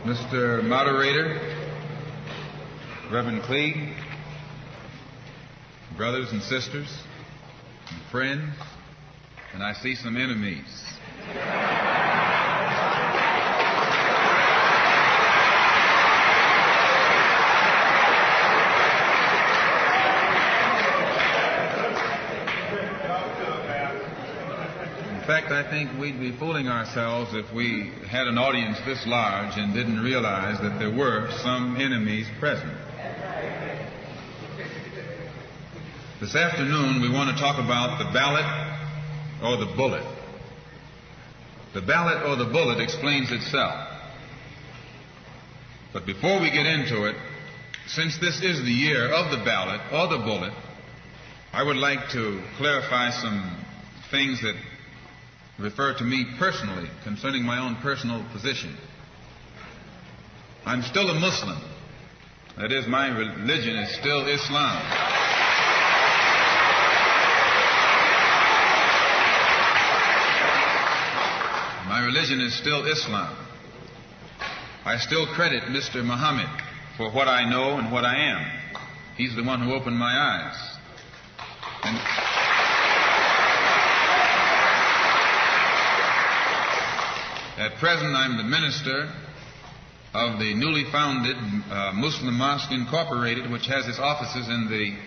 Mr. Moderator, Reverend Cleage, brothers and sisters, and friends, and I see some enemies. In fact, I think we'd be fooling ourselves if we had an audience this large and didn't realize that there were some enemies present. This afternoon, we want to talk about the ballot or the bullet. The ballot or the bullet explains itself. But before we get into it, since this is the year of the ballot or the bullet, I would like to clarify some things that refer to me personally concerning my own personal position. I'm still a Muslim. That is, my religion is still Islam. My religion is still Islam. I still credit Mr. Muhammad for what I know and what I am. He's the one who opened my eyes. And at present, I'm the minister of the newly founded Muslim Mosque Incorporated, which has its offices in the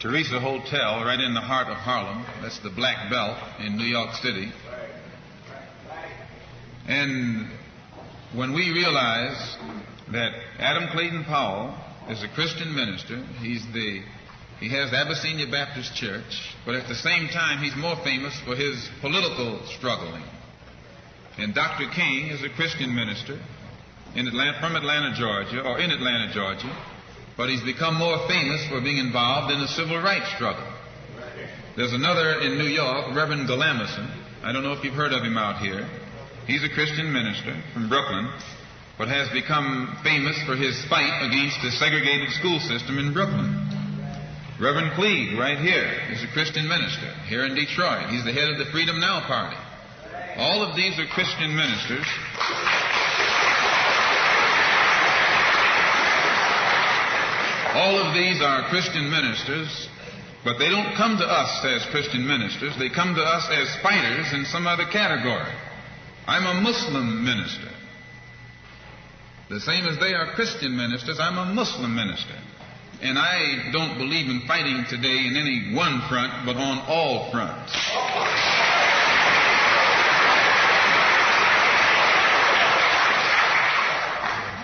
Teresa Hotel right in the heart of Harlem. That's the Black Belt in New York City. And when we realize that Adam Clayton Powell is a Christian minister, he has the Abyssinia Baptist Church, but at the same time he's more famous for his political struggling. And Dr. King is a Christian minister from Atlanta, Georgia, but he's become more famous for being involved in the civil rights struggle. There's another in New York, Reverend Galamison. I don't know if you've heard of him out here. He's a Christian minister from Brooklyn, but has become famous for his fight against the segregated school system in Brooklyn. Reverend Cleage, right here, is a Christian minister here in Detroit. He's the head of the Freedom Now Party. All of these are Christian ministers. All of these are Christian ministers, but they don't come to us as Christian ministers. They come to us as fighters in some other category. I'm a Muslim minister. The same as they are Christian ministers, I'm a Muslim minister. And I don't believe in fighting today in any one front, but on all fronts.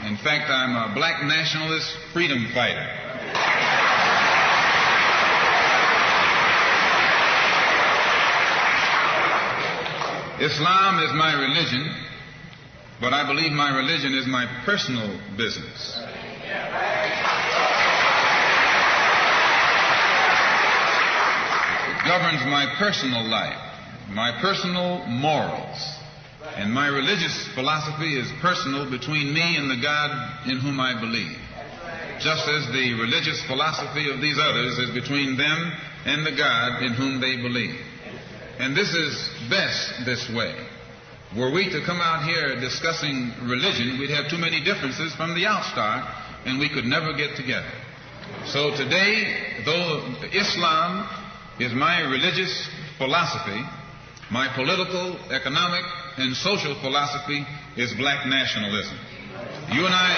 In fact, I'm a black nationalist freedom fighter. Islam is my religion, but I believe my religion is my personal business. It governs my personal life, my personal morals. And my religious philosophy is personal between me and the God in whom I believe. Just as the religious philosophy of these others is between them and the God in whom they believe. And this is best this way. Were we to come out here discussing religion, we'd have too many differences from the outstart, and we could never get together. So today, though Islam is my religious philosophy, my political, economic, and social philosophy is black nationalism. You and I...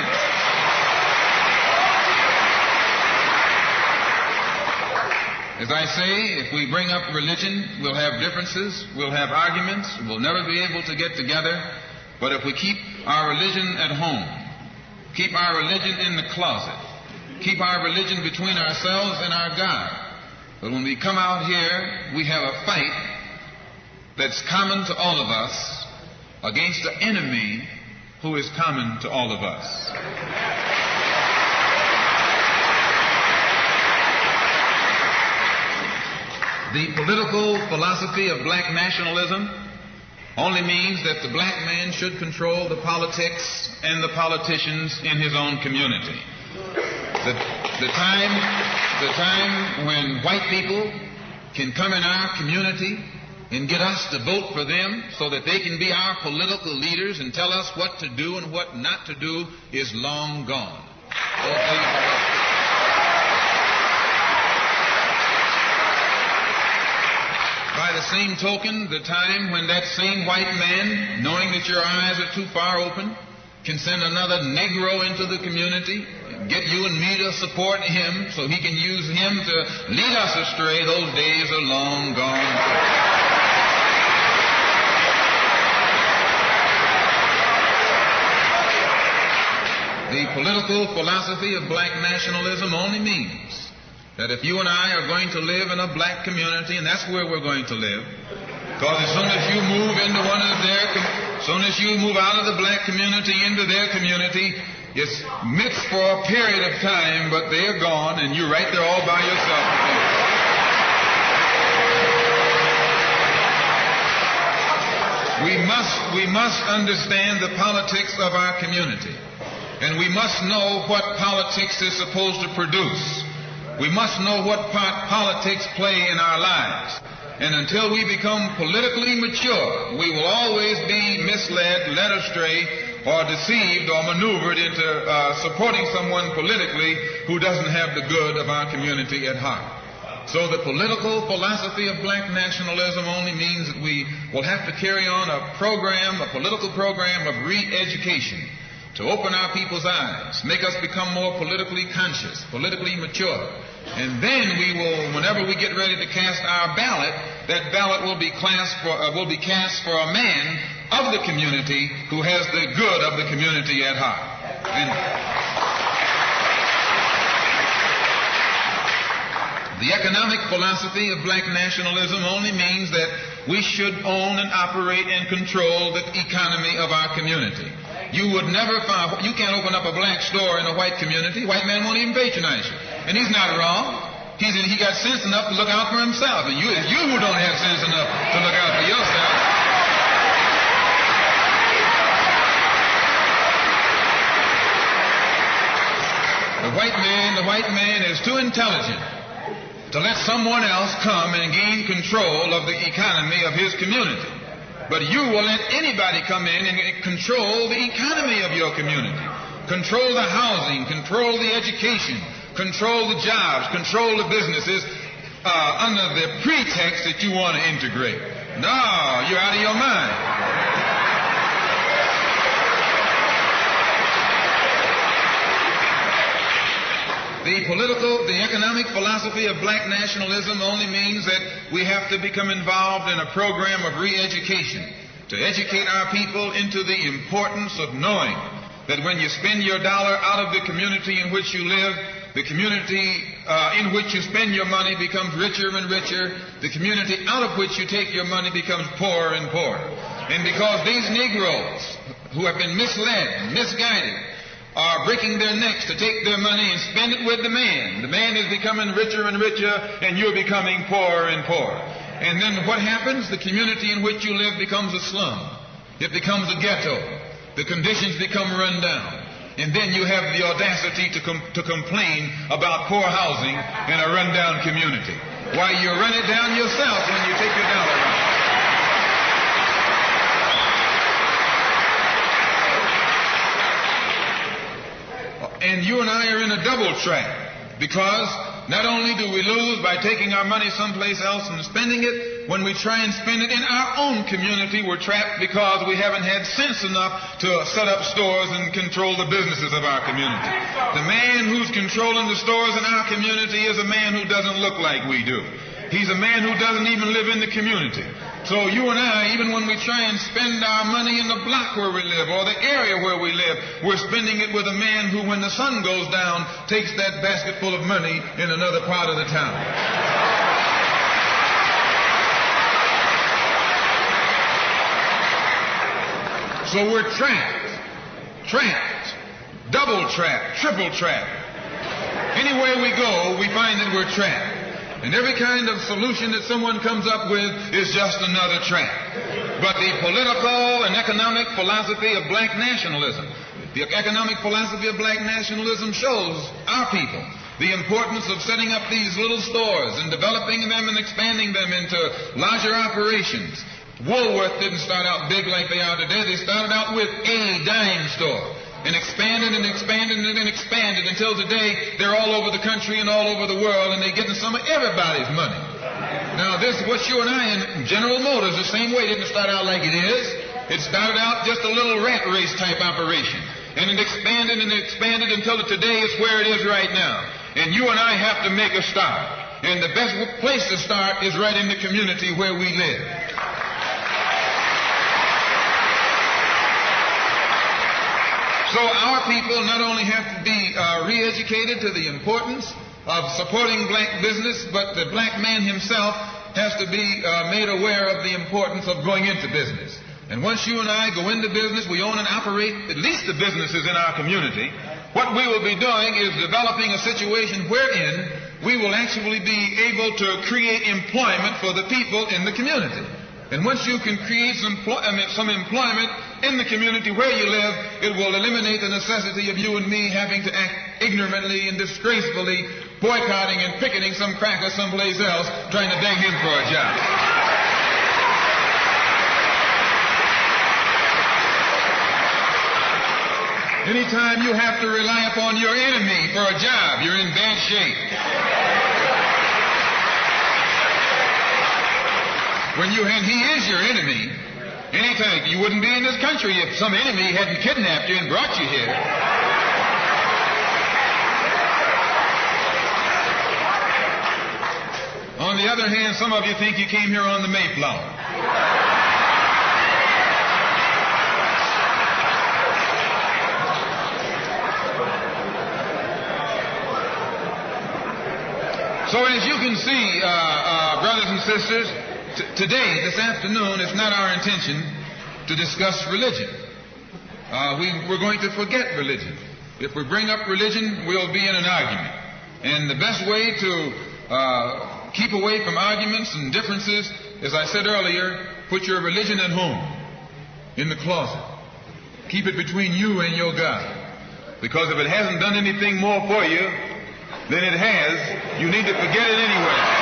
As I say, if we bring up religion, we'll have differences, we'll have arguments, we'll never be able to get together. But if we keep our religion at home, keep our religion in the closet, keep our religion between ourselves and our God, but when we come out here, we have a fight that's common to all of us against the enemy who is common to all of us. The political philosophy of black nationalism only means that the black man should control the politics and the politicians in his own community. The time when white people can come in our community and get us to vote for them so that they can be our political leaders and tell us what to do and what not to do is long gone. Those days are over. By the same token, the time when that same white man, knowing that your eyes are too far open, can send another Negro into the community, get you and me to support him so he can use him to lead us astray, those days are long gone. The political philosophy of black nationalism only means that if you and I are going to live in a black community, and that's where we're going to live, because as soon as you move into as soon as you move out of the black community into their community, it's mixed for a period of time, but they're gone, and you're right there all by yourself. We must understand the politics of our community, and we must know what politics is supposed to produce. We must know what part politics play in our lives. And until we become politically mature, we will always be misled, led astray, or deceived or maneuvered into supporting someone politically who doesn't have the good of our community at heart. So the political philosophy of black nationalism only means that we will have to carry on a political program of re-education to open our people's eyes, make us become more politically conscious, politically mature. And then we will, whenever we get ready to cast our ballot, that ballot will be cast for a man of the community who has the good of the community at heart. And the economic philosophy of black nationalism only means that we should own and operate and control the economy of our community. You can't open up a black store in a white community. White man won't even patronize you. And he's not wrong. He got sense enough to look out for himself. And it's you who don't have sense enough to look out for yourself. The white man is too intelligent to let someone else come and gain control of the economy of his community. But you will let anybody come in and control the economy of your community. Control the housing, control the education, control the jobs, control the businesses under the pretext that you want to integrate. No, you're out of your mind. The economic philosophy of black nationalism only means that we have to become involved in a program of re-education to educate our people into the importance of knowing that when you spend your dollar out of the community in which you live, the community in which you spend your money becomes richer and richer. The community out of which you take your money becomes poorer and poorer. And because these Negroes who have been misled, misguided, are breaking their necks to take their money and spend it with the man. The man is becoming richer and richer, and you're becoming poorer and poorer. And then what happens? The community in which you live becomes a slum. It becomes a ghetto. The conditions become run down. And then you have the audacity to complain about poor housing in a run-down community. Why, you run it down yourself when you take your dollar out. And you and I are in a double trap, because not only do we lose by taking our money someplace else and spending it, when we try and spend it in our own community, we're trapped because we haven't had sense enough to set up stores and control the businesses of our community. The man who's controlling the stores in our community is a man who doesn't look like we do. He's a man who doesn't even live in the community. So you and I, even when we try and spend our money in the block where we live or the area where we live, we're spending it with a man who, when the sun goes down, takes that basket full of money in another part of the town. So we're trapped, double trapped, triple trapped. Anywhere we go, we find that we're trapped. And every kind of solution that someone comes up with is just another trap. But the political and economic philosophy of black nationalism, the economic philosophy of black nationalism shows our people the importance of setting up these little stores and developing them and expanding them into larger operations. Woolworth didn't start out big like they are today. They started out with a dime store and expanded and expanded and expanded until today they're all over the country and all over the world, and they're getting some of everybody's money. Now, this, what you and I in General Motors, the same way, didn't start out like it is. It started out just a little rat race type operation. And it expanded and expanded until today is where it is right now. And you and I have to make a start. And the best place to start is right in the community where we live. So our people not only have to be re-educated to the importance of supporting black business, but the black man himself has to be made aware of the importance of going into business. And once you and I go into business, we own and operate at least the businesses in our community. What we will be doing is developing a situation wherein we will actually be able to create employment for the people in the community. And once you can create some employment in the community where you live, it will eliminate the necessity of you and me having to act ignorantly and disgracefully, boycotting and picketing some cracker someplace else, trying to beg him for a job. Anytime you have to rely upon your enemy for a job, you're in bad shape. And he is your enemy. Anytime, you wouldn't be in this country if some enemy hadn't kidnapped you and brought you here. On the other hand, some of you think you came here on the Mayflower. So as you can see, brothers and sisters, today, this afternoon, it's not our intention to discuss religion. We're going to forget religion. If we bring up religion, we'll be in an argument. And the best way to keep away from arguments and differences, as I said earlier, put your religion at home, in the closet. Keep it between you and your God. Because if it hasn't done anything more for you than it has, you need to forget it anyway.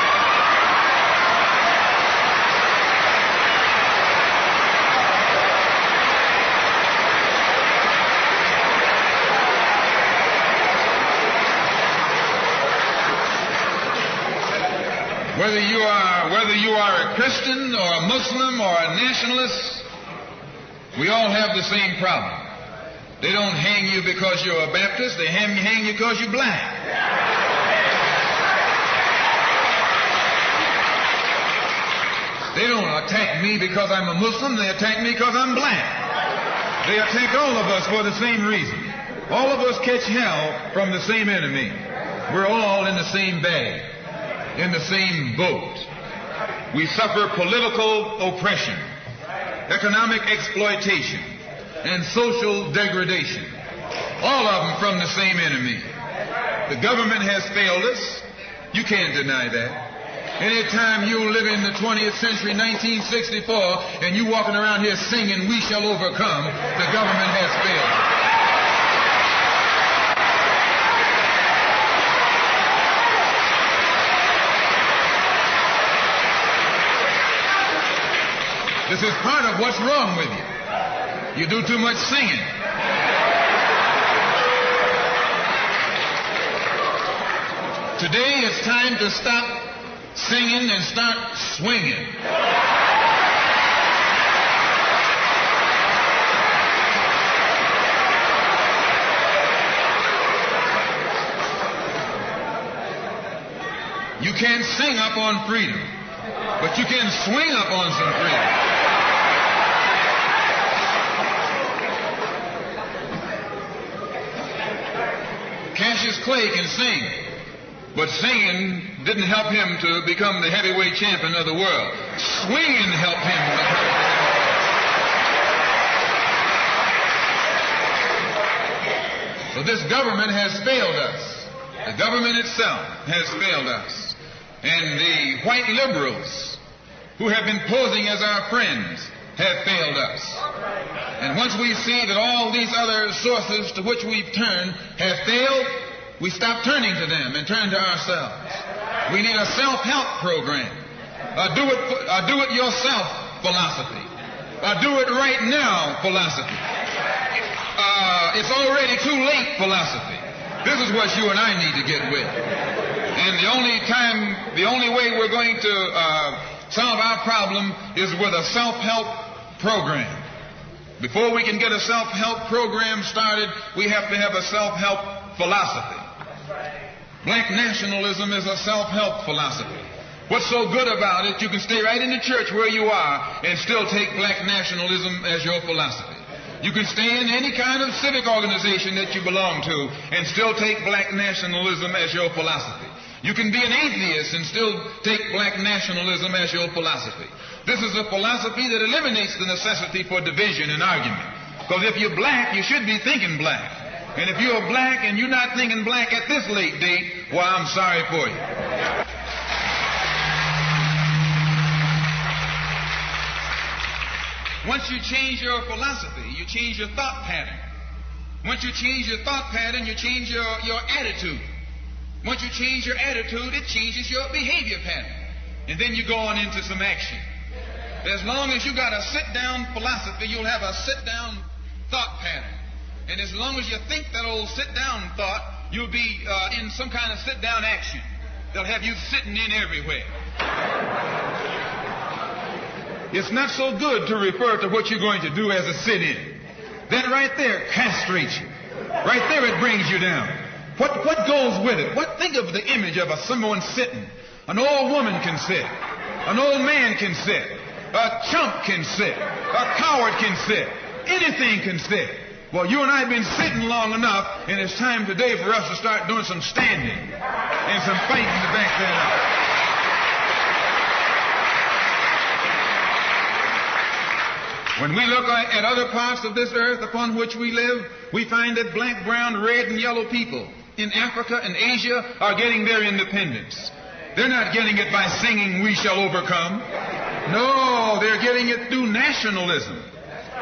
Whether you are a Christian or a Muslim or a nationalist, we all have the same problem. They don't hang you because you're a Baptist, they hang you because you're black. They don't attack me because I'm a Muslim, they attack me because I'm black. They attack all of us for the same reason. All of us catch hell from the same enemy. We're all in the same bag, in the same boat. We suffer political oppression, economic exploitation, and social degradation. All of them from the same enemy. The government has failed us. You can't deny that. Anytime you live in the 20th century, 1964, and you walking around here singing, "We shall overcome," the government has failed us. This is part of what's wrong with you. You do too much singing. Today it's time to stop singing and start swinging. You can't sing up on freedom, but you can swing up on some freedom. Cassius Clay can sing, but singing didn't help him to become the heavyweight champion of the world. Swinging helped him become the heavyweight. So this government has failed us. The government itself has failed us. And the white liberals who have been posing as our friends have failed us. And once we see that all these other sources to which we've turned have failed, we stop turning to them and turn to ourselves. We need a self-help program, a do-it-yourself philosophy, a do-it-right-now philosophy, it's already too late philosophy. This is what you and I need to get with. And the only way we're going to solve our problem is with a self-help program. Before we can get a self-help program started, we have to have a self-help philosophy. Black nationalism is a self-help philosophy. What's so good about it, you can stay right in the church where you are and still take black nationalism as your philosophy. You can stay in any kind of civic organization that you belong to and still take black nationalism as your philosophy. You can be an atheist and still take black nationalism as your philosophy. This is a philosophy that eliminates the necessity for division and argument. Because if you're black, you should be thinking black. And if you're black and you're not thinking black at this late date, well, I'm sorry for you. Once you change your philosophy, you change your thought pattern. Once you change your thought pattern, you change your attitude. Once you change your attitude, it changes your behavior pattern. And then you go on into some action. As long as you got a sit-down philosophy, you'll have a sit-down thought pattern. And as long as you think that old sit-down thought, you'll be in some kind of sit-down action. They'll have you sitting in everywhere. It's not so good to refer to what you're going to do as a sit-in. That right there castrates you. Right there it brings you down. What goes with it? Think of the image of someone sitting. An old woman can sit. An old man can sit. A chump can sit. A coward can sit. Anything can sit. Well, you and I have been sitting long enough, and it's time today for us to start doing some standing and some fighting to back that up. When we look at other parts of this earth upon which we live, we find that black, brown, red, and yellow people in Africa and Asia are getting their independence. They're not getting it by singing, "We shall overcome." No, they're getting it through nationalism.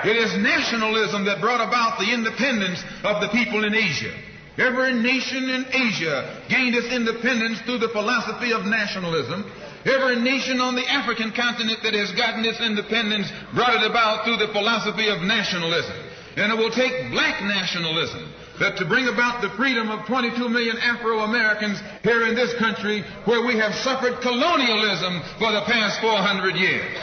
It is nationalism that brought about the independence of the people in Asia. Every nation in Asia gained its independence through the philosophy of nationalism. Every nation on the African continent that has gotten its independence brought it about through the philosophy of nationalism. And it will take black nationalism to bring about the freedom of 22 million Afro-Americans here in this country where we have suffered colonialism for the past 400 years.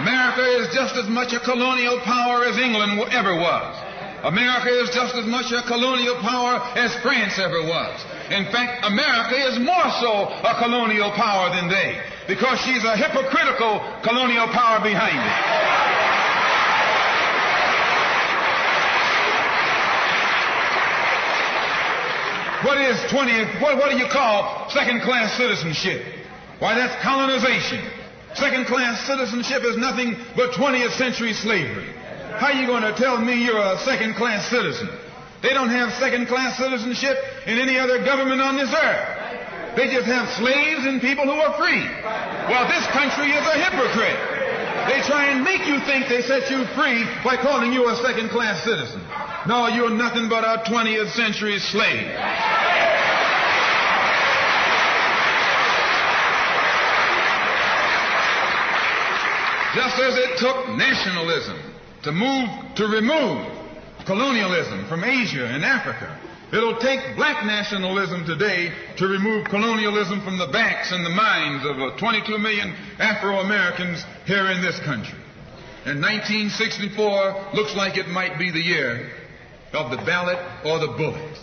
America is just as much a colonial power as England ever was. America is just as much a colonial power as France ever was. In fact, America is more so a colonial power than they, because she's a hypocritical colonial power behind it. What do you call second-class citizenship? Why, that's colonization. Second-class citizenship is nothing but 20th century slavery. How are you going to tell me you're a second-class citizen? They don't have second-class citizenship in any other government on this earth. They just have slaves and people who are free. Well, this country is a hypocrite. They try and make you think they set you free by calling you a second-class citizen. No, you're nothing but a 20th century slave. Just as it took nationalism to remove colonialism from Asia and Africa, it'll take black nationalism today to remove colonialism from the backs and the minds of 22 million Afro-Americans here in this country. And 1964 looks like it might be the year of the ballot or the bullet.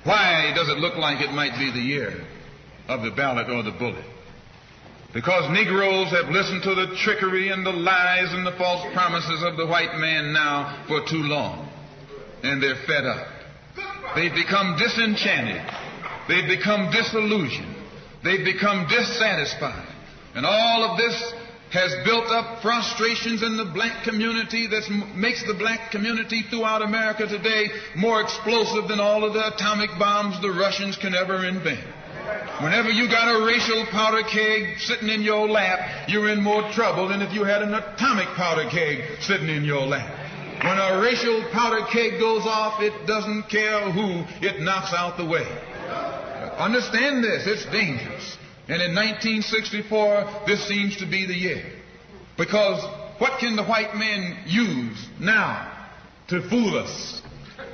Why does it look like it might be the year of the ballot or the bullet? Because Negroes have listened to the trickery and the lies and the false promises of the white man now for too long. And they're fed up. They've become disenchanted. They've become disillusioned. They've become dissatisfied. And all of this has built up frustrations in the black community that makes the black community throughout America today more explosive than all of the atomic bombs the Russians can ever invent. Whenever you got a racial powder keg sitting in your lap, you're in more trouble than if you had an atomic powder keg sitting in your lap. When a racial powder keg goes off, it doesn't care who it knocks out the way. Understand this, it's dangerous. And in 1964, this seems to be the year. Because what can the white man use now to fool us?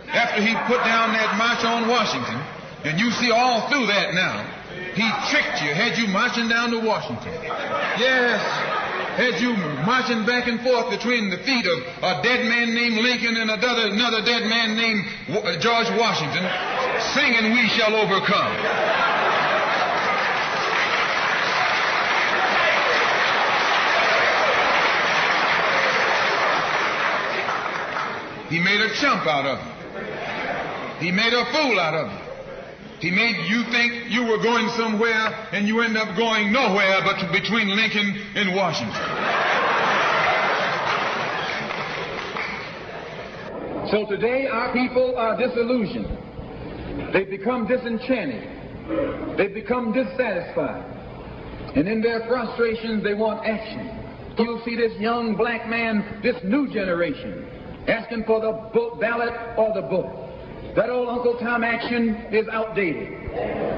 After he put down that march on Washington, and you see all through that now, he tricked you, had you marching down to Washington. Yes, had you marching back and forth between the feet of a dead man named Lincoln and another dead man named George Washington, singing "We Shall Overcome." He made a chump out of you. He made a fool out of you. He made you think you were going somewhere, and you end up going nowhere but between Lincoln and Washington. So today our people are disillusioned. They've become disenchanted. They've become dissatisfied. And in their frustrations, they want action. You'll see this young black man, this new generation, asking for the ballot or the vote. That old Uncle Tom action is outdated.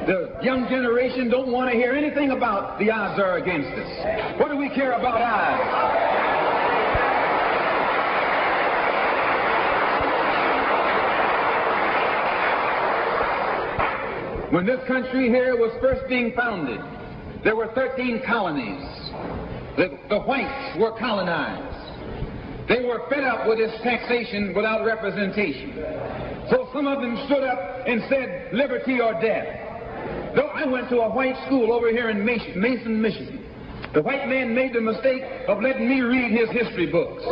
The young generation don't want to hear anything about the odds are against us. What do we care about odds? When this country here was first being founded, there were 13 colonies. The whites were colonized. They were fed up with this taxation without representation. So some of them stood up and said, liberty or death. Though I went to a white school over here in Mason, Michigan, the white man made the mistake of letting me read his history books.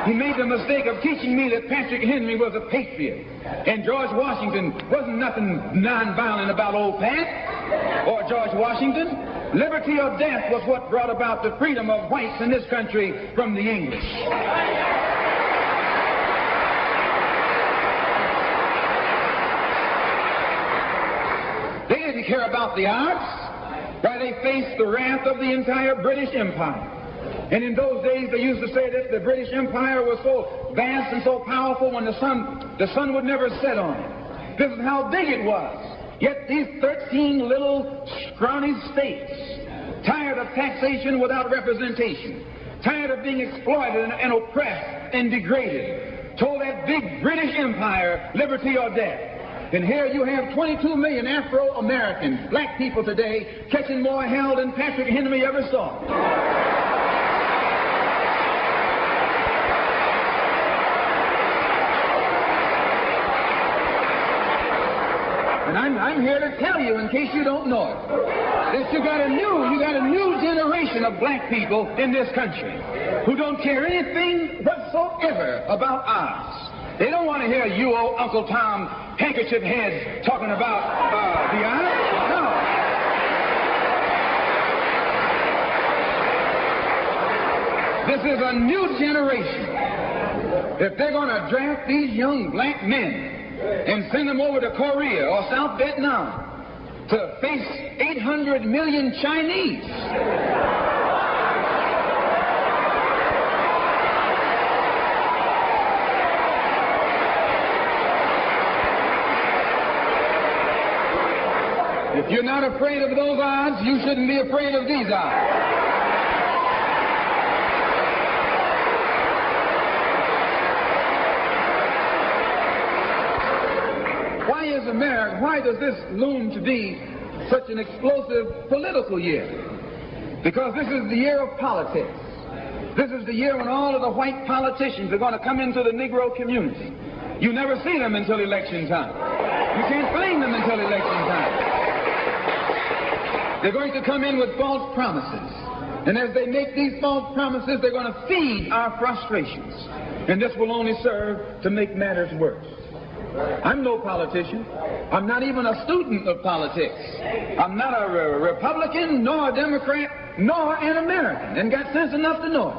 He made the mistake of teaching me that Patrick Henry was a patriot and George Washington wasn't nothing nonviolent about old Pat or George Washington. Liberty or death was what brought about the freedom of whites in this country from the English. They didn't care about the odds. Why, they faced the wrath of the entire British Empire. And in those days, they used to say that the British Empire was so vast and so powerful when the sun would never set on it. This is how big it was. Yet these 13 little scrawny states, tired of taxation without representation, tired of being exploited and oppressed and degraded, told that big British Empire, liberty or death. And here you have 22 million Afro-Americans, black people today, catching more hell than Patrick Henry ever saw. And I'm here to tell you, in case you don't know it, that you got a new generation of black people in this country who don't care anything whatsoever about odds. They don't want to hear you old Uncle Tom handkerchief heads talking about the odds. No. This is a new generation. If they're going to draft these young black men and send them over to Korea or South Vietnam to face 800 million Chinese. If you're not afraid of those odds, you shouldn't be afraid of these odds. Why does this loom to be such an explosive political year? Because this is the year of politics. This is the year when all of the white politicians are going to come into the Negro community. You never see them until election time. You can't blame them until election time. They're going to come in with false promises. And as they make these false promises, they're going to feed our frustrations. And this will only serve to make matters worse. I'm no politician. I'm not even a student of politics. I'm not a Republican, nor a Democrat, nor an American, and got sense enough to know it.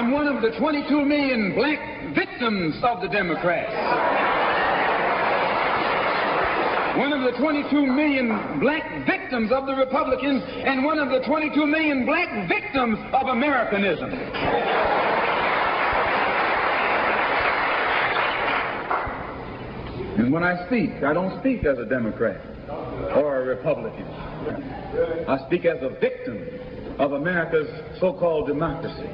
I'm one of the 22 million black victims of the Democrats. One of the 22 million black victims of the Republicans, and one of the 22 million black victims of Americanism. And when I speak, I don't speak as a Democrat or a Republican. I speak as a victim of America's so-called democracy.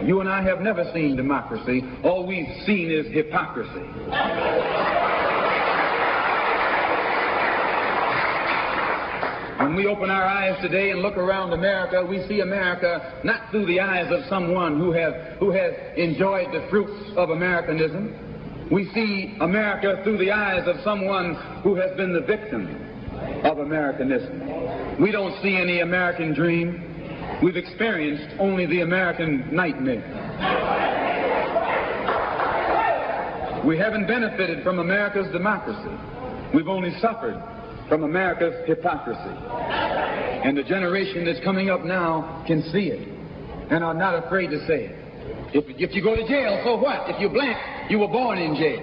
You and I have never seen democracy. All we've seen is hypocrisy. When we open our eyes today and look around America, we see America not through the eyes of someone who has enjoyed the fruits of Americanism. We see America through the eyes of someone who has been the victim of Americanism. We don't see any American dream. We've experienced only the American nightmare. We haven't benefited from America's democracy. We've only suffered from America's hypocrisy. And the generation that's coming up now can see it and are not afraid to say it. If you go to jail, so what? If you're black, you were born in jail.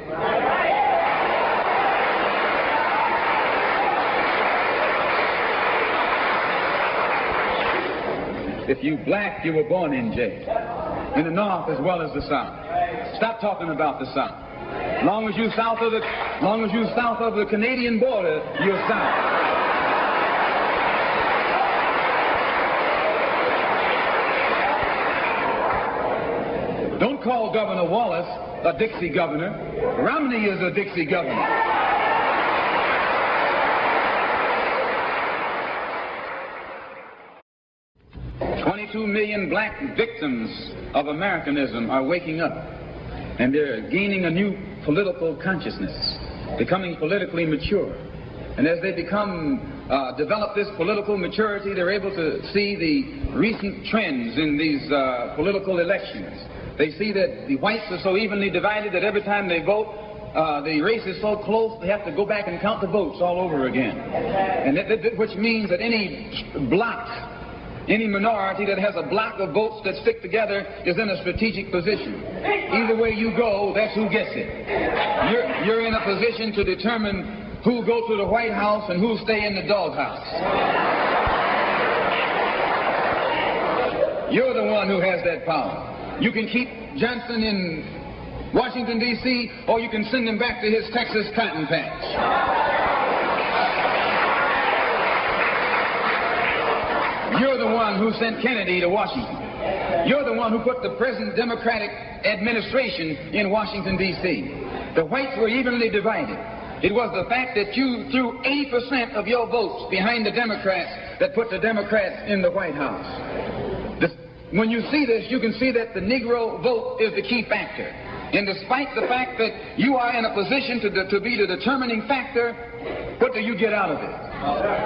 If you black, you were born in jail. In the North as well as the South. Stop talking about the South. Long as you're south of the Canadian border, you're south. Don't call Governor Wallace a Dixie governor. Romney is a Dixie governor. $22 million black victims of Americanism are waking up, and they're gaining a new political consciousness, becoming politically mature. And as they develop this political maturity, they're able to see the recent trends in these political elections. They see that the whites are so evenly divided that every time they vote, the race is so close they have to go back and count the votes all over again. And which means that any block, any minority that has a block of votes that stick together is in a strategic position. Either way you go, that's who gets it. You're in a position to determine who go to the White House and who stay in the doghouse. You're the one who has that power. You can keep Johnson in Washington, D.C., or you can send him back to his Texas cotton patch. You're the one who sent Kennedy to Washington. You're the one who put the present Democratic administration in Washington, D.C. The whites were evenly divided. It was the fact that you threw 80% of your votes behind the Democrats that put the Democrats in the White House. When you see this, you can see that the Negro vote is the key factor. And despite the fact that you are in a position to be the determining factor, what do you get out of it?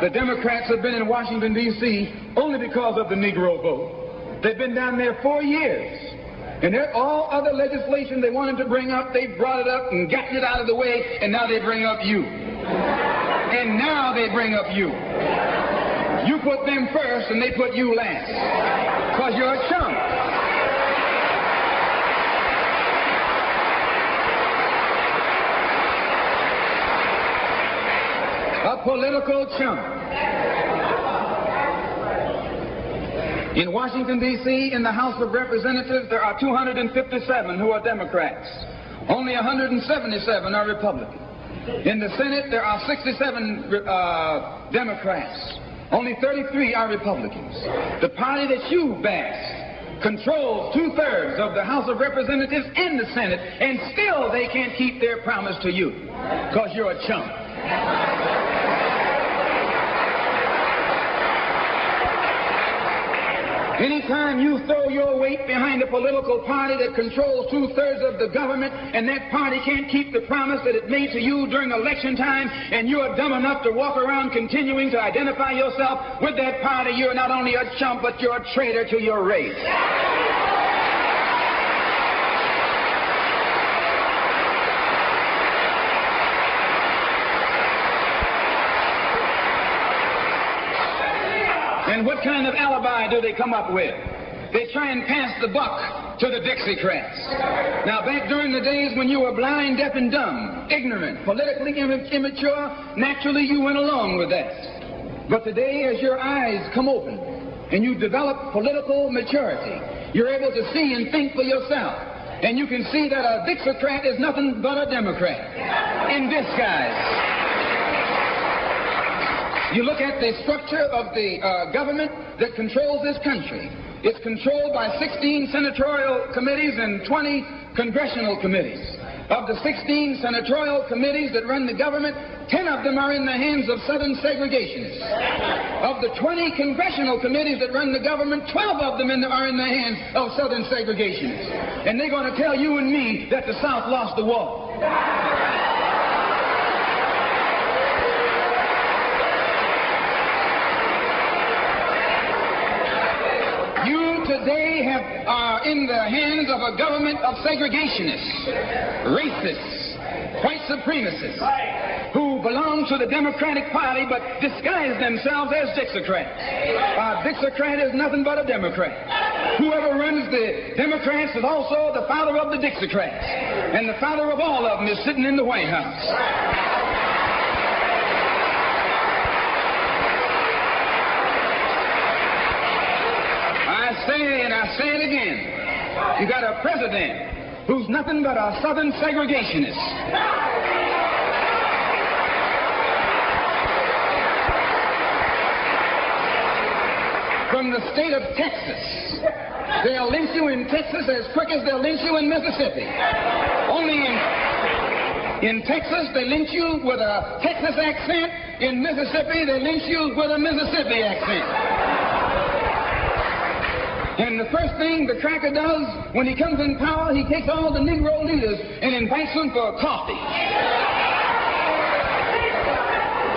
The Democrats have been in Washington, D.C. only because of the Negro vote. They've been down there 4 years. And all other legislation they wanted to bring up, they brought it up and gotten it out of the way, and now they bring up you. And now they bring up you. You put them first and they put you last. Because you're a chump. A political chump. In Washington, D.C., in the House of Representatives, there are 257 who are Democrats. Only 177 are Republicans. In the Senate, there are 67 Democrats. Only 33 are Republicans. The party that you bash controls 2/3 of the House of Representatives and the Senate, and still they can't keep their promise to you because you're a chump. Anytime you throw your weight behind a political party that controls 2/3 of the government, and that party can't keep the promise that it made to you during election time, and you're dumb enough to walk around continuing to identify yourself with that party, you're not only a chump, but you're a traitor to your race. And what kind of alibi do they come up with? they try and pass the buck to the Dixiecrats. Now, back during the days when you were blind, deaf, and dumb, ignorant, politically immature, naturally you went along with that. But today, as your eyes come open and you develop political maturity, you're able to see and think for yourself. And you can see that a Dixiecrat is nothing but a Democrat in disguise. You look at the structure of the government that controls this country. It's controlled by 16 senatorial committees and 20 congressional committees. Of the 16 senatorial committees that run the government, 10 of them are in the hands of Southern segregationists. Of the 20 congressional committees that run the government, 12 of them are in the hands of Southern segregationists. And they're going to tell you and me that the South lost the war. Today are in the hands of a government of segregationists, racists, white supremacists, who belong to the Democratic Party but disguise themselves as Dixiecrats. A Dixiecrat is nothing but a Democrat. Whoever runs the Democrats is also the father of the Dixiecrats, and the father of all of them is sitting in the White House. I say it again. You got a president who's nothing but a Southern segregationist. From the state of Texas. They'll lynch you in Texas as quick as they'll lynch you in Mississippi. Only in Texas, they lynch you with a Texas accent. In Mississippi, they lynch you with a Mississippi accent. And the first thing the cracker does when he comes in power, he takes all the Negro leaders and invites them for coffee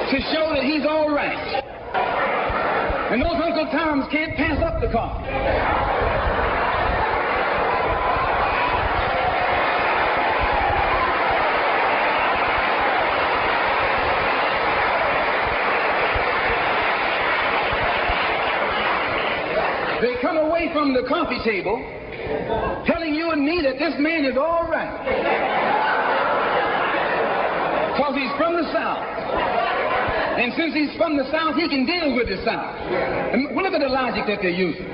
to show that he's all right. And those Uncle Toms can't pass up the coffee. They come away from the coffee table telling you and me that this man is all right because he's from the South. And since he's from the South, he can deal with the South. And look at the logic that they're using.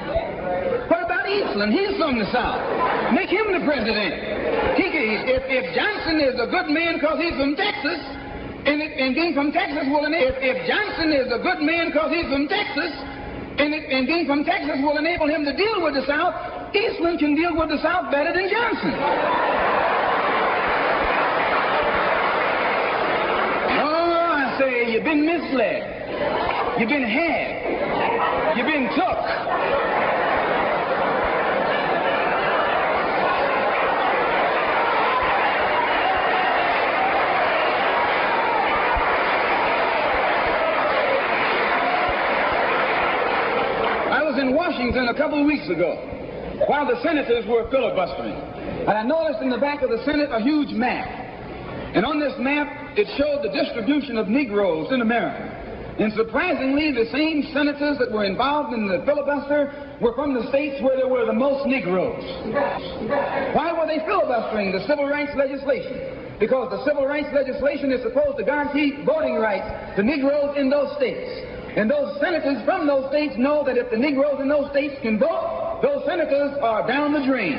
What about Eastland? He's from the South. Make him the president. If Johnson is a good man because he's from Texas, and being from Texas will enable... If Johnson is a good man because he's from Texas, and being from Texas will enable him to deal with the South, Eastland can deal with the South better than Johnson. Oh, I say, you've been misled. You've been had. You've been took. In Washington a couple of weeks ago while the senators were filibustering, and I noticed in the back of the Senate a huge map, and on this map it showed the distribution of Negroes in America. And surprisingly, the same senators that were involved in the filibuster were from the states where there were the most Negroes. Why were they filibustering the civil rights legislation? Because the civil rights legislation is supposed to guarantee voting rights to Negroes in those states. And those senators from those states know that if the Negroes in those states can vote, those senators are down the drain.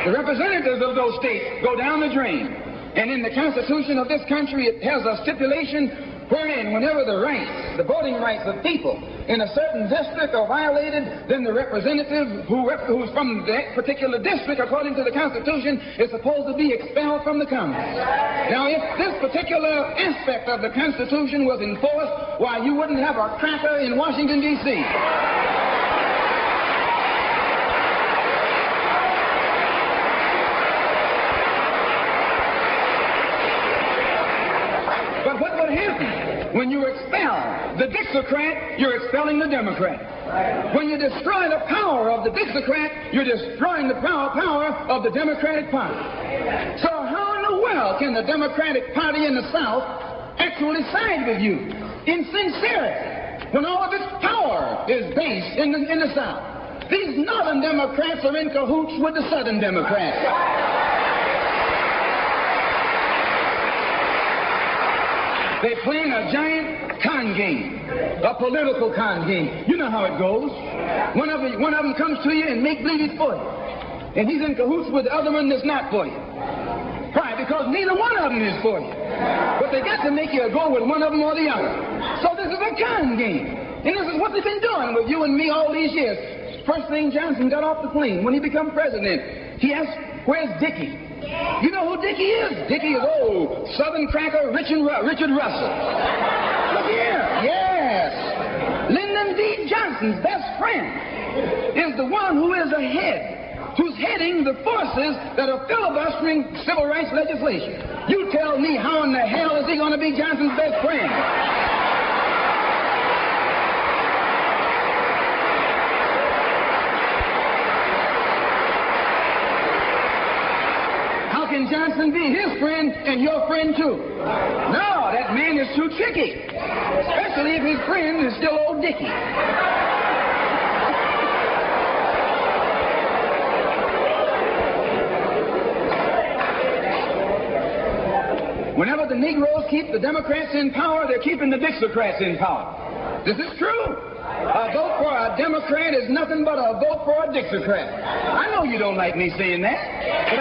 The representatives of those states go down the drain. And in the Constitution of this country, it has a stipulation wherein whenever the rights, the voting rights of people in a certain district are violated, then the representative who's from that particular district, according to the Constitution, is supposed to be expelled from the Congress. Now, if this particular aspect of the Constitution was enforced, why, you wouldn't have a cracker in Washington, D.C. But what would happen when you expel the Dixiecrat? You're expelling the Democrat. When you destroy the power of the Dixiecrat, you're destroying the power of the Democratic Party. So how in the world can the Democratic Party in the South actually side with you? in sincerity when all of its power is based in the South. These Northern Democrats are in cahoots with the Southern Democrats. They're playing a giant con game, a political con game. You know how it goes. One of them comes to you and make believe he's for you. And he's in cahoots with the other one that's not for you. Why? Because neither one of them is for you. But they got to make you go with one of them or the other. So this is a con game. And this is what they've been doing with you and me all these years. First thing Johnson got off the plane, when he became president, he asked, "Where's Dickie?" You know who Dickie is? Dickie is old Southern cracker Richard Russell. Look here. Yes. Lyndon D. Johnson's best friend is the one who is ahead, who's heading the forces that are filibustering civil rights legislation. You tell me, how in the hell is he going to be Johnson's best friend? How can Johnson be his friend and your friend too? No, that man is too tricky, especially if his friend is still old Dickie. Whenever the Negroes keep the Democrats in power, they're keeping the Dixiecrats in power. This is true. A vote for a Democrat is nothing but a vote for a Dixiecrat. I know you don't like me saying that, but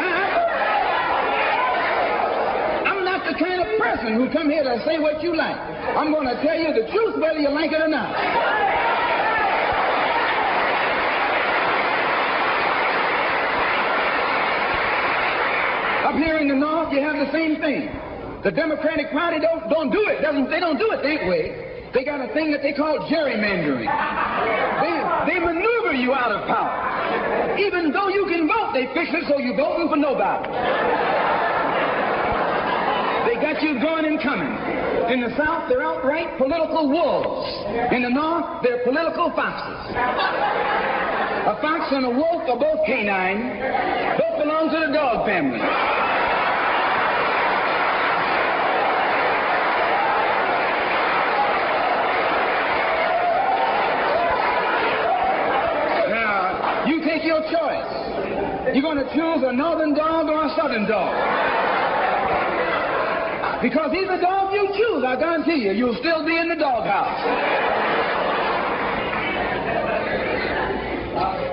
I'm not the kind of person who come here to say what you like. I'm going to tell you the truth whether you like it or not. Up here in the North, you have the same thing. The Democratic Party don't do it. They don't do it that way. They got a thing that they call gerrymandering. They maneuver you out of power. Even though you can vote, they fix it so you're voting for nobody. They got you going and coming. In the South, they're outright political wolves. In the North, they're political foxes. A fox and a wolf are both canine. Both belong to the dog family. You take your choice. You're going to choose a northern dog or a southern dog. Because either dog you choose, I guarantee you, you'll still be in the doghouse.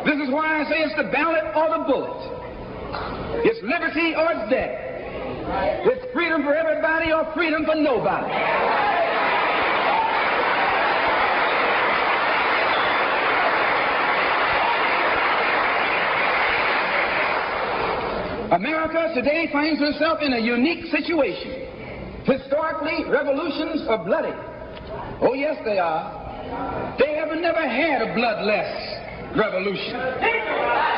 This is why I say it's the ballot or the bullet. It's liberty or it's death. It's freedom for everybody or freedom for nobody. America today finds herself in a unique situation. Historically, revolutions are bloody. Oh, yes, they are. They have never had a bloodless revolution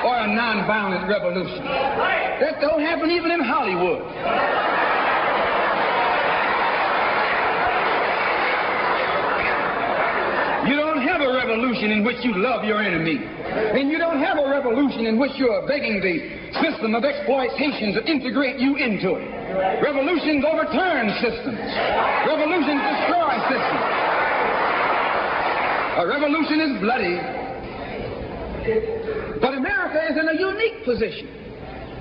or a nonviolent revolution. That don't happen even in Hollywood. You don't have a revolution in which you love your enemy. And you don't have a revolution in which you are begging the system of exploitation to integrate you into it. Revolutions overturn systems. Revolutions destroy systems. A revolution is bloody. But America is in a unique position.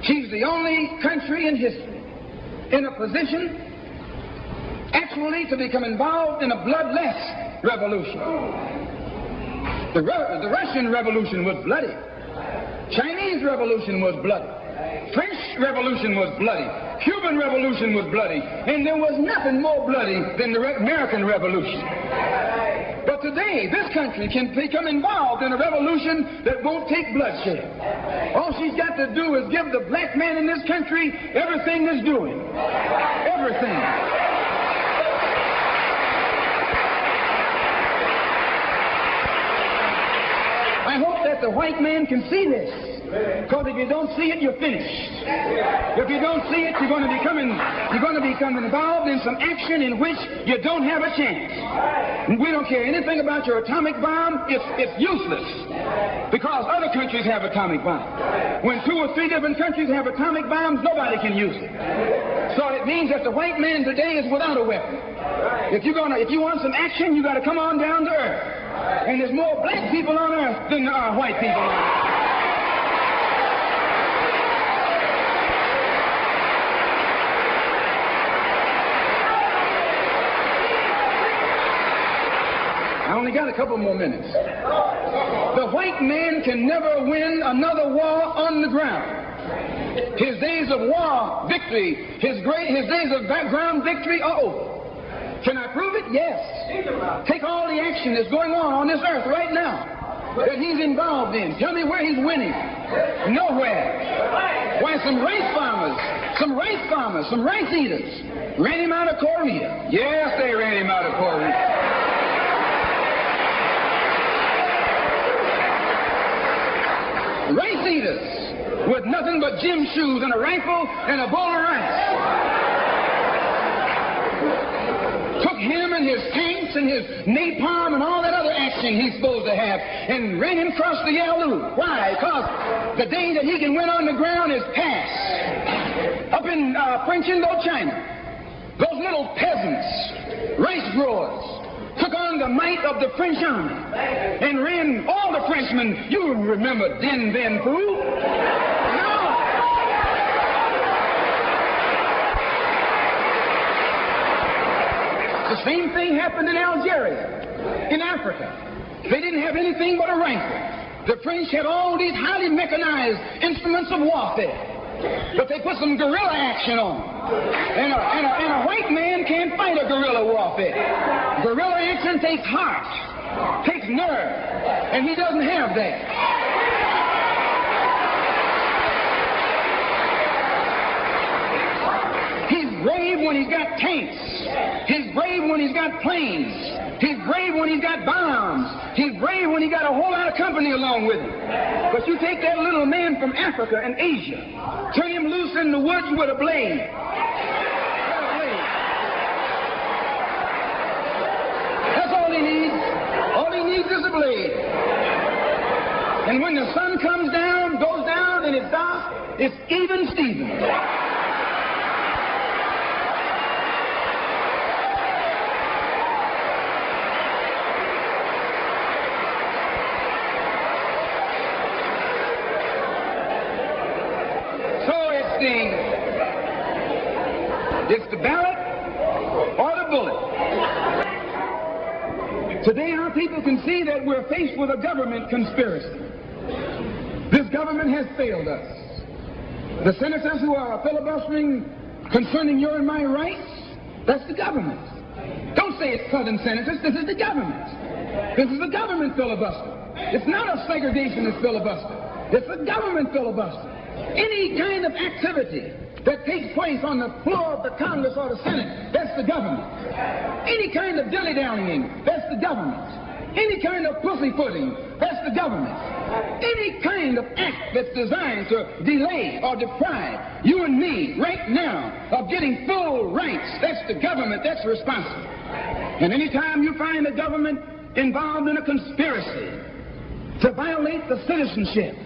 She's the only country in history in a position actually to become involved in a bloodless revolution. The Russian Revolution was bloody. Chinese Revolution was bloody. French Revolution was bloody. Cuban Revolution was bloody. And there was nothing more bloody than the American Revolution. But today, this country can become involved in a revolution that won't take bloodshed. All she's got to do is give the black man in this country everything he's doing. Everything. I hope that the white man can see this. Because if you don't see it, you're finished. If you don't see it, you're going to become involved in some action in which you don't have a chance. And we don't care anything about your atomic bomb. It's useless. Because other countries have atomic bombs. When 2 or 3 different countries have atomic bombs, nobody can use it. So it means that the white man today is without a weapon. If you want some action, you got to come on down to earth. And there's more black people on earth than there are white people on earth. I only got a couple more minutes. The white man can never win another war on the ground. His days of war victory, his days of background victory are over. Can I prove it? Yes. Take all the action that's going on this earth right now that he's involved in. Tell me where he's winning. Nowhere. Why, some rice farmers, some rice eaters ran him out of Korea. Yes, they ran him out of Korea. Rice eaters with nothing but gym shoes and a rifle and a bowl of rice. Took him and his tanks and his napalm and all that other action he's supposed to have and ran him across the Yalu. Why? Because the day that he can win on the ground is past. Up in French Indochina, those little peasants, rice growers, took on the might of the French army and ran all the Frenchmen. You remember Dien Bien Phu? No. The same thing happened in Algeria, in Africa. They didn't have anything but a rifle. The French had all these highly mechanized instruments of warfare. But they put some guerrilla action on. And a white man can't fight a guerrilla warfare. Guerrilla action takes heart, takes nerve, and he doesn't have that. He's brave when he's got tanks. He's brave when he's got planes. He's brave when he's got bombs. He's brave when he got a whole lot of company along with him. But you take that little man from Africa and Asia, turn him loose in the woods with a blade. That's all he needs. All he needs is a blade. And when the sun comes down, goes down, and it's dark, it's even Steven. It's the ballot or the bullet. Today our people can see that we're faced with a government conspiracy. This government has failed us. The senators who are filibustering concerning your and my rights, that's the government. Don't say it's Southern senators, this is the government. This is the government filibuster. It's not a segregationist filibuster. It's a government filibuster. Any kind of activity that takes place on the floor of the Congress or the Senate, that's the government. Any kind of dilly-dallying, that's the government. Any kind of pussyfooting, that's the government. Any kind of act that's designed to delay or deprive you and me right now of getting full rights, that's the government that's responsible. And anytime you find the government involved in a conspiracy to violate the citizenship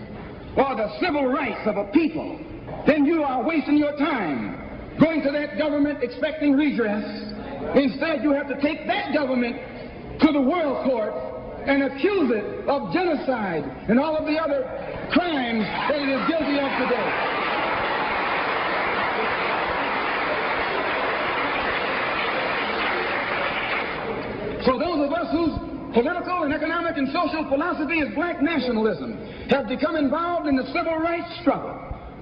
or the civil rights of a people, then you are wasting your time going to that government expecting redress. Instead, you have to take that government to the world court and accuse it of genocide and all of the other crimes that it is guilty of today. So those of us whose political and economic and social philosophy is black nationalism have become involved in the civil rights struggle.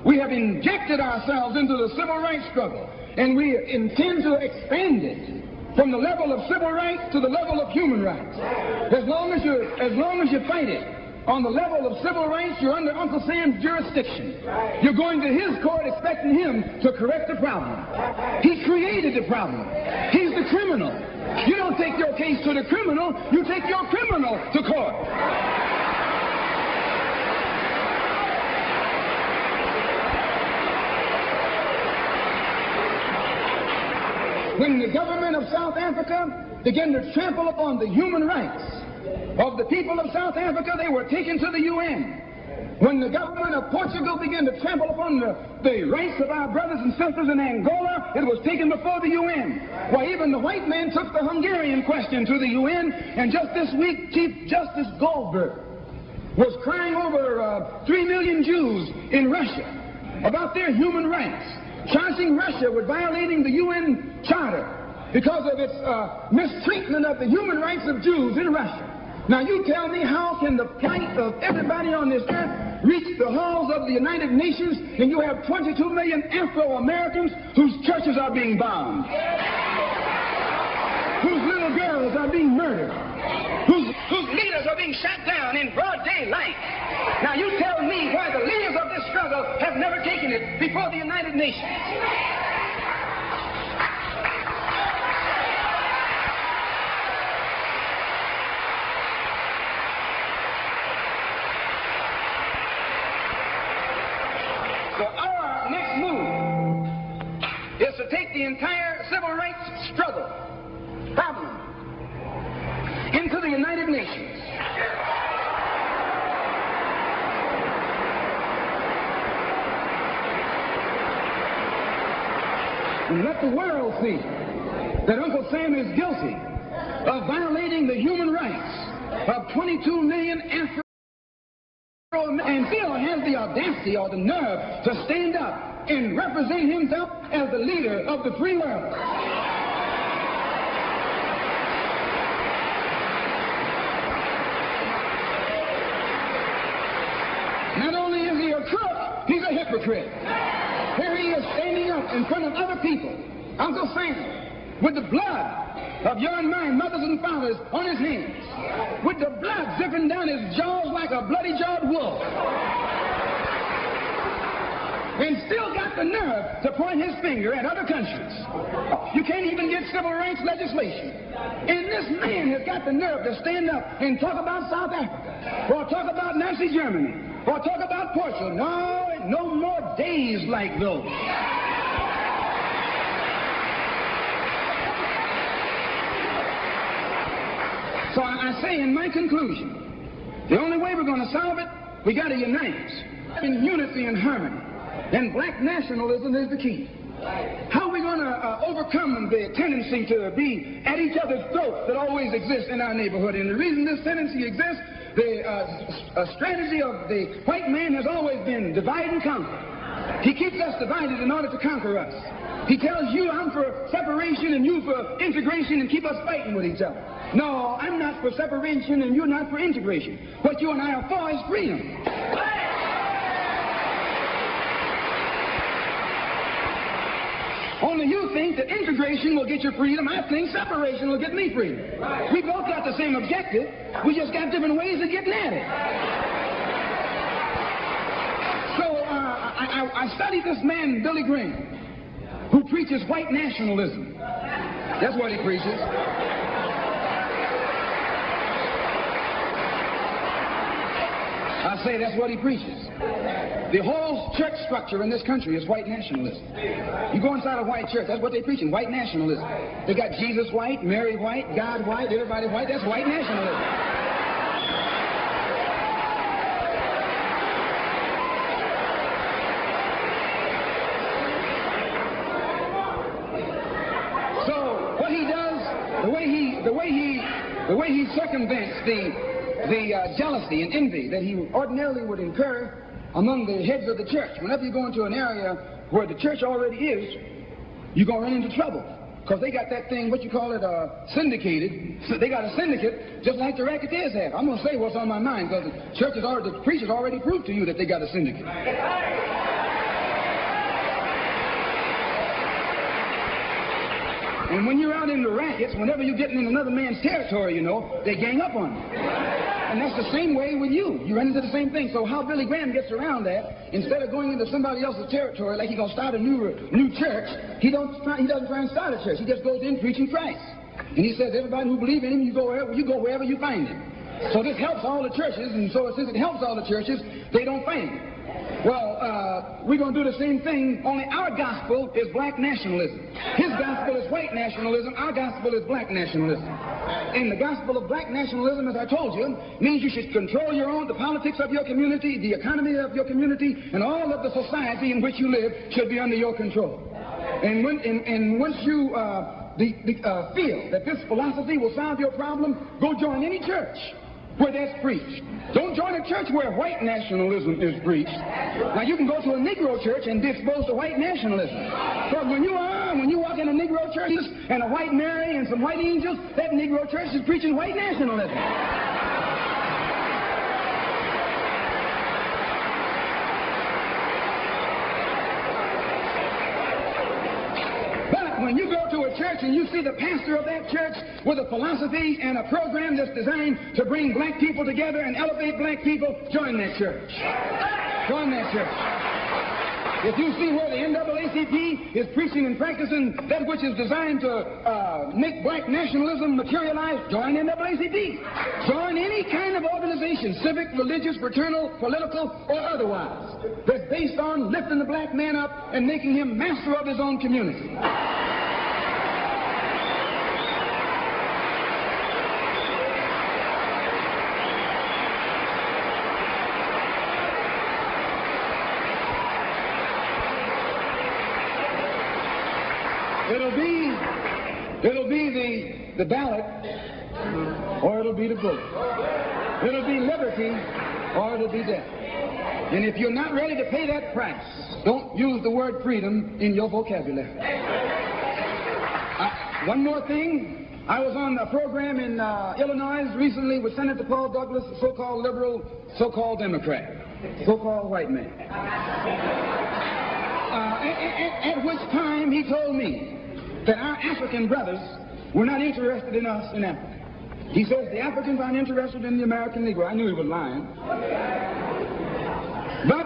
We have injected ourselves into the civil rights struggle, and we intend to expand it from the level of civil rights to the level of human rights. As long as you fight it on the level of civil rights, you're under Uncle Sam's jurisdiction. You're going to his court expecting him to correct the problem. He created the problem. He's the criminal. You don't take your case to the criminal, you take your criminal to court. When the government of South Africa began to trample upon the human rights of the people of South Africa, they were taken to the UN. When the government of Portugal began to trample upon the rights of our brothers and sisters in Angola, it was taken before the UN. Why, even the white man took the Hungarian question to the UN, and just this week, Chief Justice Goldberg was crying over 3 million Jews in Russia about their human rights, charging Russia with violating the UN Charter because of its mistreatment of the human rights of Jews in Russia. Now you tell me, how can the plight of everybody on this earth reach the halls of the United Nations, and you have 22 million Afro-Americans whose churches are being bombed, whose little girls are being murdered, whose leaders are being shot down in broad daylight? Now you tell me why the leaders of this struggle have never taken it before the United Nations. So our next move is to take the entire civil rights struggle problem into the United Nations. And let the world see that Uncle Sam is guilty of violating the human rights of 22 million Afro and still has the audacity or the nerve to stand up and represent himself as the leader of the free world. Not only is he a crook, he's a hypocrite. Here he is standing up in front of other people, Uncle Sam, with the blood of your and my mothers and fathers on his hands, with the blood dripping down his jaws like a bloody-jawed wolf, and still got the nerve to point his finger at other countries. You can't even get civil rights legislation. And this man has got the nerve to stand up and talk about South Africa, or talk about Nazi Germany, or talk about Portugal. No more days like those. So I say in my conclusion, the only way we're going to solve it, we got to unite in unity and harmony. And black nationalism is the key. How are we going to overcome the tendency to be at each other's throats that always exists in our neighborhood? And the reason this tendency exists, the strategy of the white man has always been divide and conquer. He keeps us divided in order to conquer us. He tells you, I'm for separation and you for integration, and keep us fighting with each other. No, I'm not for separation and you're not for integration. What you and I are for is freedom. Only you think that integration will get you freedom. I think separation will get me freedom. We both got the same objective. We just got different ways of getting at it. So I studied this man, Billy Graham, who preaches white nationalism. That's what he preaches. I say that's what he preaches. The whole church structure in this country is white nationalism. You go inside a white church, that's what they're preaching, white nationalism. They got Jesus white, Mary white, God white, everybody white. That's white nationalism. So what he does, the way he circumvents the jealousy and envy that he ordinarily would incur among the heads of the church. Whenever you go into an area where the church already is, you're going to run into trouble. Because they got that thing, what you call it, syndicated. So they got a syndicate just like the racketeers have. I'm going to say what's on my mind because the preachers already proved to you that they got a syndicate. And when you're out in the rackets, whenever you're getting in another man's territory, you know, they gang up on you. And that's the same way with you. You run into the same thing. So how Billy Graham gets around that, instead of going into somebody else's territory like he's going to start a new church, he doesn't try and start a church. He just goes in preaching Christ. And he says, everybody who believes in him, you go wherever you find him. So this helps all the churches, and so since it helps all the churches, they don't fight him. Well, we're going to do the same thing, only our gospel is black nationalism. His gospel is white nationalism. Our gospel is black nationalism. And the gospel of black nationalism, as I told you, means you should control the politics of your community, the economy of your community, and all of the society in which you live should be under your control. And once you feel that this philosophy will solve your problem, go join any church where that's preached. Don't join a church where white nationalism is preached. Now, you can go to a Negro church and be exposed to white nationalism. But when you walk in a Negro church and a white Mary and some white angels, that Negro church is preaching white nationalism. When you go to a church and you see the pastor of that church with a philosophy and a program that's designed to bring black people together and elevate black people, join that church. Join that church. If you see where the NAACP is preaching and practicing that which is designed to make black nationalism materialize, join NAACP. Join any kind of organization, civic, religious, fraternal, political, or otherwise, that's based on lifting the black man up and making him master of his own community. It'll be the ballot, or it'll be the vote. It'll be liberty, or it'll be death. And if you're not ready to pay that price, don't use the word freedom in your vocabulary. One more thing. I was on a program in Illinois recently with Senator Paul Douglas, a so-called liberal, so-called Democrat, so-called white man. At which time he told me that our African brothers were not interested in us in Africa. He says the Africans aren't interested in the American Negro. I knew he was lying. But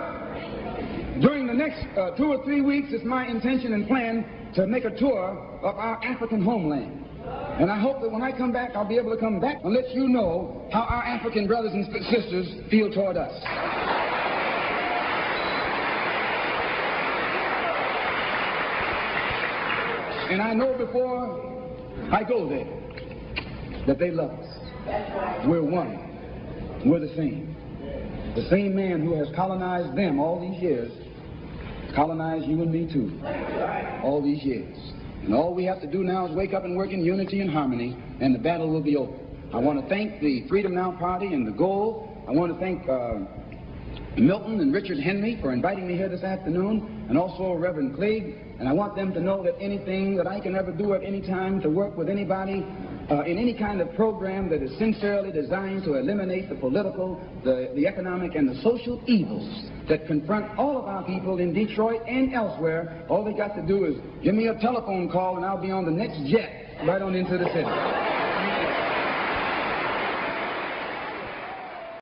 during the next 2 or 3 weeks, it's my intention and plan to make a tour of our African homeland. And I hope that when I come back, I'll be able to come back and let you know how our African brothers and sisters feel toward us. And I know before I go there that they love us. We're one. We're the same. The same man who has colonized them all these years colonized you and me too. All these years. And all we have to do now is wake up and work in unity and harmony, and the battle will be over. I want to thank the Freedom Now Party and the Goal. I want to thank Milton and Richard Henry for inviting me here this afternoon, and also Reverend Clegg. And I want them to know that anything that I can ever do at any time to work with anybody in any kind of program that is sincerely designed to eliminate the political, the economic, and the social evils that confront all of our people in Detroit and elsewhere, all they got to do is give me a telephone call and I'll be on the next jet right on into the city.